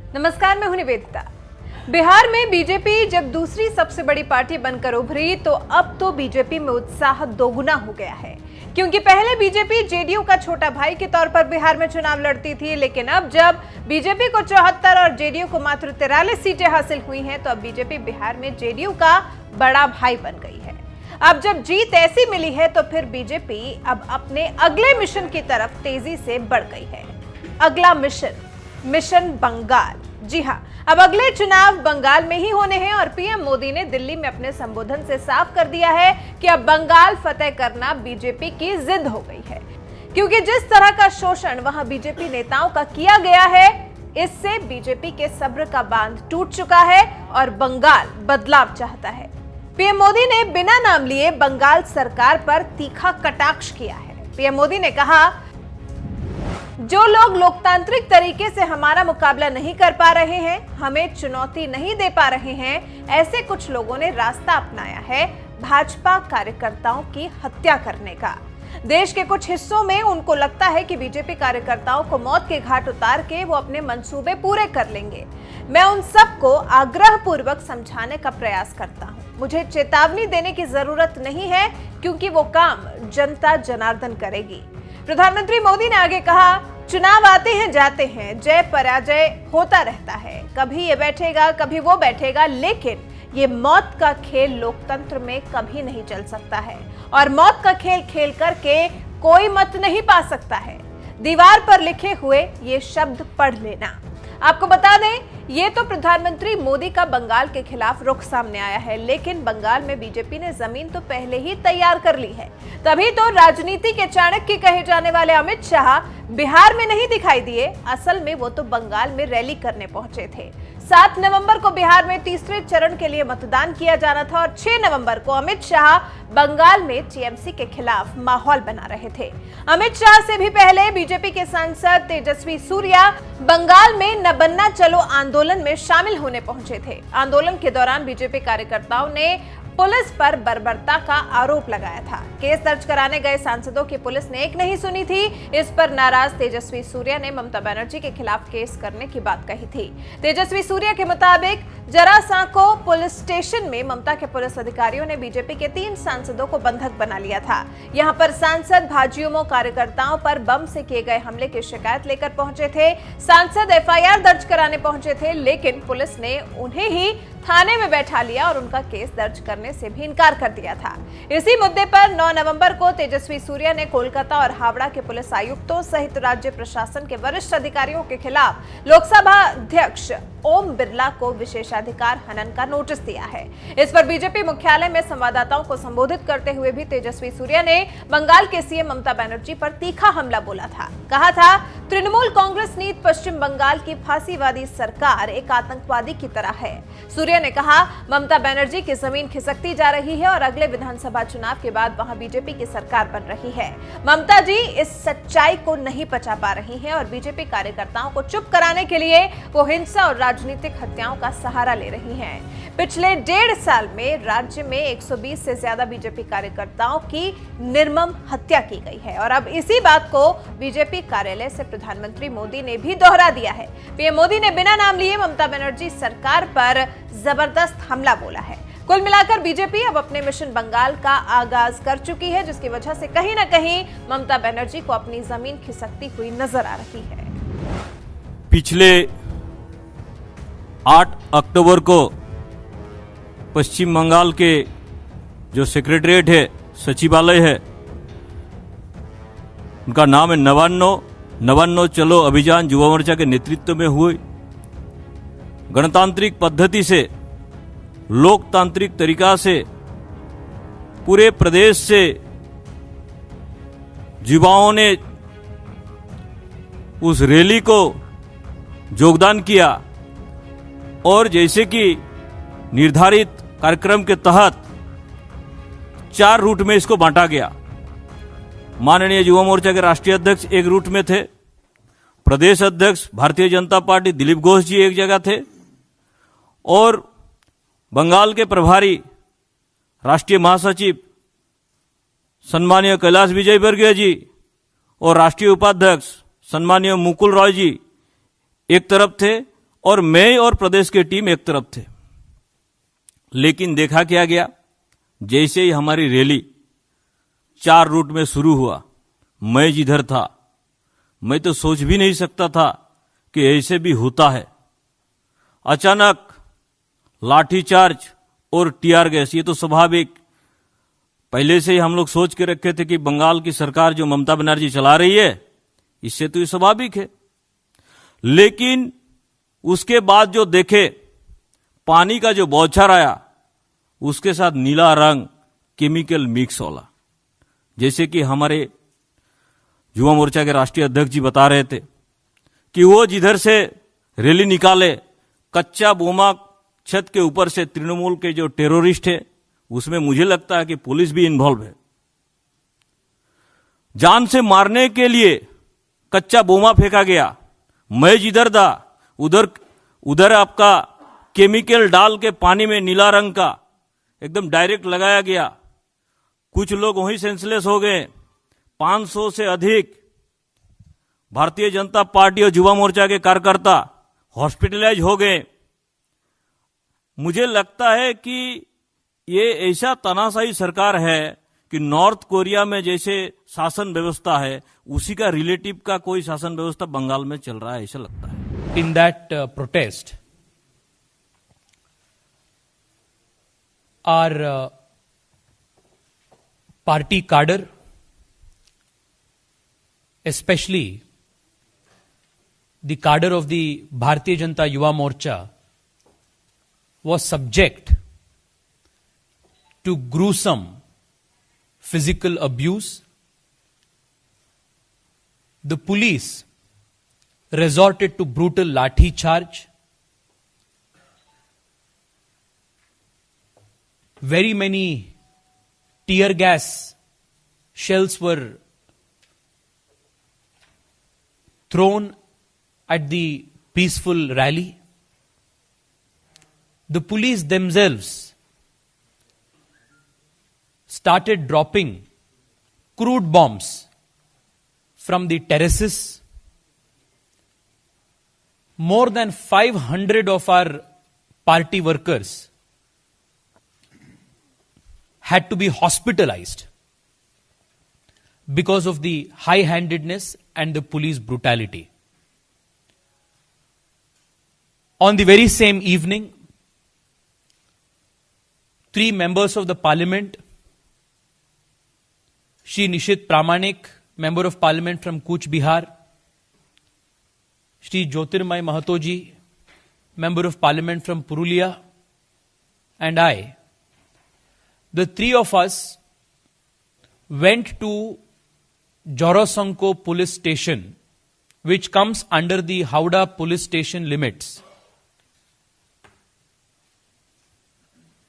नमस्कार, मैं हूं निवेदिता। बिहार में बीजेपी जब दूसरी सबसे बड़ी पार्टी बनकर उभरी तो अब तो बीजेपी में उत्साह दोगुना हो गया है, क्योंकि पहले बीजेपी जेडीयू का छोटा भाई के तौर पर बिहार में चुनाव लड़ती थी, लेकिन अब जब बीजेपी को 74 और जेडीयू को मात्र 43 सीटें हासिल हुई हैं, तो अब बीजेपी बिहार में जेडीयू का बड़ा भाई बन गई है। अब जब जीत ऐसी मिली है तो फिर बीजेपी अब अपने अगले मिशन की तरफ तेजी से बढ़ गई है। अगला मिशन बंगाल। जी हां, अब अगले चुनाव बंगाल में ही होने हैं और पीएम मोदी ने दिल्ली में अपने संबोधन से साफ कर दिया है कि अब बंगाल फतेह करना बीजेपी की जिद हो गई है, क्योंकि जिस तरह का शोषण वहां बीजेपी नेताओं का किया गया है, इससे बीजेपी के सब्र का बांध टूट चुका है और बंगाल बदलाव चाहता है। पीएम मोदी ने बिना नाम लिए बंगाल सरकार पर तीखा कटाक्ष किया है। पीएम मोदी ने कहा, जो लोग लोकतांत्रिक तरीके से हमारा मुकाबला नहीं कर पा रहे हैं, हमें चुनौती नहीं दे पा रहे हैं, ऐसे कुछ लोगों ने रास्ता अपनाया है भाजपा कार्यकर्ताओं की हत्या करने का। देश के कुछ हिस्सों में उनको लगता है कि बीजेपी कार्यकर्ताओं को मौत के घाट उतार के वो अपने मंसूबे पूरे कर लेंगे। मैं उन सबको आग्रहपूर्वक समझाने का प्रयास करता हूं। मुझे चेतावनी देने की जरूरत नहीं है, क्योंकि वो काम जनता जनार्दन करेगी। प्रधानमंत्री मोदी ने आगे कहा, चुनाव आते हैं जाते हैं, जय पराजय होता रहता है, कभी ये बैठेगा कभी वो बैठेगा, लेकिन ये मौत का खेल लोकतंत्र में कभी नहीं चल सकता है और मौत का खेल खेल करके कोई मत नहीं पा सकता है। दीवार पर लिखे हुए ये शब्द पढ़ लेना। आपको बता दें, ये तो प्रधानमंत्री मोदी का बंगाल के खिलाफ रुख सामने आया है, लेकिन बंगाल में बीजेपी ने जमीन तो पहले ही तैयार कर ली है। तभी तो राजनीति के चाणक्य कहे जाने वाले अमित शाह बिहार में नहीं दिखाई दिए। असल में वो तो बंगाल में रैली करने पहुंचे थे। 7 नवंबर को बिहार में तीसरे चरण के लिए मतदान किया जाना था और 6 नवंबर को अमित शाह बंगाल में टीएमसी के खिलाफ माहौल बना रहे थे। अमित शाह से भी पहले बीजेपी के सांसद तेजस्वी सूर्या बंगाल में न बनना चलो आंदोलन में शामिल होने पहुंचे थे। आंदोलन के दौरान बीजेपी कार्यकर्ताओं ने पुलिस पर बर्बरता का आरोप लगाया था। केस दर्ज कराने गए सांसदों की पुलिस ने एक नहीं सुनी थी। इस पर नाराज तेजस्वी सूर्या ने ममता बनर्जी के खिलाफ केस करने की बात कही थी। तेजस्वी सूर्या के मुताबिक जरासांको पुलिस स्टेशन में ममता के पुलिस अधिकारियों ने बीजेपी के 3 सांसदों को बंधक बना लिया था। यहां पर सांसद भाजयुमो कार्यकर्ताओं पर बम से किए गए हमले की शिकायत लेकर पहुंचे थे। सांसद एफआईआर दर्ज कराने पहुंचे थे, लेकिन पुलिस ने उन्हें ही थाने में बैठा लिया और उनका केस दर्ज करने से भी इनकार कर दिया था। इसी मुद्दे पर 9 नवंबर को तेजस्वी सूर्या ने कोलकाता और हावड़ा के पुलिस आयुक्तों सहित राज्य प्रशासन के वरिष्ठ अधिकारियों के खिलाफ लोकसभा अध्यक्ष ओम बिरला को विशेषाधिकार हनन का नोटिस दिया है। इस पर बीजेपी मुख्यालय में संवाददाताओं को संबोधित करते हुए भी तेजस्वी सूर्या ने बंगाल के सीएम ममता बनर्जी पर तीखा हमला बोला था। कहा था, तृणमूल कांग्रेस नीत पश्चिम बंगाल की फांसीवादी सरकार एक आतंकवादी की तरह है। सूर्या ने कहा, ममता बनर्जी की जमीन खिसकती जा रही है और अगले विधानसभा चुनाव के बाद वहां बीजेपी की सरकार बन रही है। ममता जी इस सच्चाई को नहीं पचा पा रही हैं और बीजेपी कार्यकर्ताओं को चुप कराने के लिए वो हिंसा और राजनीतिक हत्याओं का सहारा ले रही हैं। पिछले 1.5 साल में राज्य में 120 से ज्यादा बीजेपी कार्यकर्ताओं की निर्मम हत्या की गई है और अब इसी बात को बीजेपी कार्यालय से प्रधानमंत्री मोदी ने भी दोहरा दिया है। पीएम मोदी ने बिना नाम लिए ममता बनर्जी सरकार पर जबरदस्त हमला बोला है। कुल मिलाकर बीजेपी अब अपने मिशन बंगाल का आगाज कर चुकी है, जिसकी वजह से कहीं ना कहीं ममता बनर्जी को अपनी जमीन खिसकती हुई नजर आ रही है। पिछले 8 अक्टूबर को पश्चिम बंगाल के जो सेक्रेटरीट है, सचिवालय है, उनका नाम है नवान्नो चलो अभियान युवा मोर्चा के नेतृत्व में हुई गणतांत्रिक पद्धति से, लोकतांत्रिक तरीका से पूरे प्रदेश से युवाओं ने उस रैली को योगदान किया और जैसे कि निर्धारित कार्यक्रम के तहत 4 रूट में इसको बांटा गया। माननीय युवा मोर्चा के राष्ट्रीय अध्यक्ष एक रूट में थे, प्रदेश अध्यक्ष भारतीय जनता पार्टी दिलीप घोष जी एक जगह थे और बंगाल के प्रभारी राष्ट्रीय महासचिव सम्मानीय कैलाश विजयवर्गीय जी और राष्ट्रीय उपाध्यक्ष सम्मानीय मुकुल रॉय जी एक तरफ थे और मैं और प्रदेश की टीम एक तरफ थे। लेकिन देखा क्या गया, जैसे ही हमारी रैली 4 रूट में शुरू हुआ, मैं जिधर था मैं तो सोच भी नहीं सकता था कि ऐसे भी होता है। अचानक लाठीचार्ज और टीआर गैस, ये तो स्वाभाविक, पहले से ही हम लोग सोच के रखे थे कि बंगाल की सरकार जो ममता बनर्जी चला रही है, इससे तो ये स्वाभाविक है। लेकिन उसके बाद जो देखे, पानी का जो बौछार आया, उसके साथ नीला रंग केमिकल मिक्स होला। जैसे कि हमारे युवा मोर्चा के राष्ट्रीय अध्यक्ष जी बता रहे थे कि वो जिधर से रैली निकाले, कच्चा बोमा छत के ऊपर से तृणमूल के जो टेररिस्ट है, उसमें मुझे लगता है कि पुलिस भी इन्वॉल्व है। जान से मारने के लिए कच्चा बोमा फेंका गया। मैं जिधर था उधर आपका केमिकल डाल के पानी में नीला रंग का एकदम डायरेक्ट लगाया गया। कुछ लोग वहीं सेंसलेस हो गए। 500 से अधिक भारतीय जनता पार्टी और युवा मोर्चा के कार्यकर्ता हॉस्पिटलाइज हो गए। मुझे लगता है कि ये ऐसा तानाशाही सरकार है कि नॉर्थ कोरिया में जैसे शासन व्यवस्था है, उसी का रिलेटिव का कोई शासन व्यवस्था बंगाल में चल रहा है, ऐसा लगता है। In that protest, our party cadre, especially the cadre of the Bharatiya Janata Yuva Morcha, was subject to gruesome physical abuse. The police resorted to brutal lathi charge. Very many tear gas shells were thrown at the peaceful rally. The police themselves started dropping crude bombs from the terraces. More than 500 of our party workers had to be hospitalized because of the high-handedness and the police brutality. On the very same evening, 3 members of the parliament, Shri Nishit Pramanik, Member of Parliament from Cooch Behar, Shri Jyotirmay Mahato ji, Member of Parliament from Purulia, and I, the 3 of us went to Jorosanko police station, which comes under the Howrah police station limits,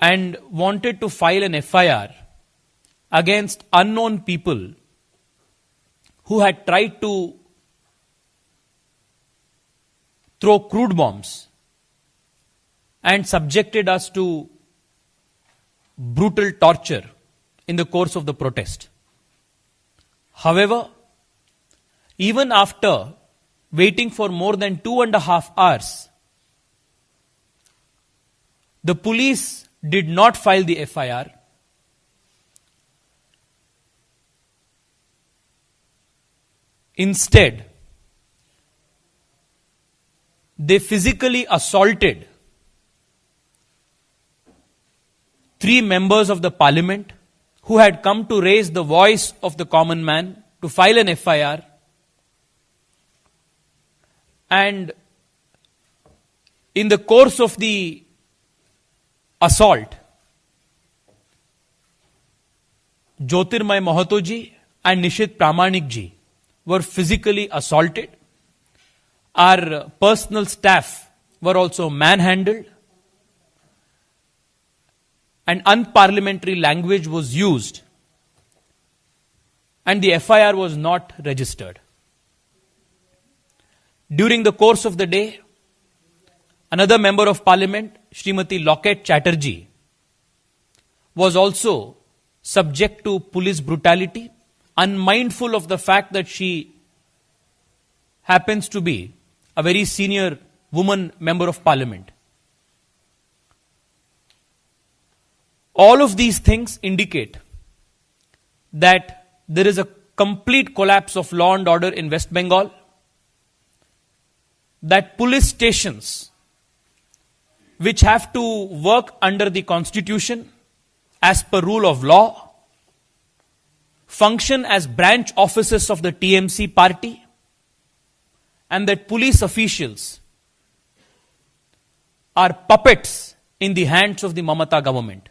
and wanted to file an FIR against unknown people who had tried to throw crude bombs and subjected us to brutal torture in the course of the protest. However, even after waiting for more than 2.5 hours, the police did not file the FIR. Instead, they physically assaulted 3 members of the parliament who had come to raise the voice of the common man, to file an FIR. And in the course of the assault, Jyotirmay Mahato ji and Nishit Pramanik ji were physically assaulted. Our personal staff were also manhandled, and unparliamentary language was used, and the FIR was not registered. During the course of the day, another member of parliament, Srimati Locket Chatterjee, was also subject to police brutality, unmindful of the fact that she happens to be a very senior woman member of parliament. All of these things indicate that there is a complete collapse of law and order in West Bengal, that police stations, which have to work under the constitution as per rule of law, function as branch offices of the TMC party, and that police officials are puppets in the hands of the Mamata government.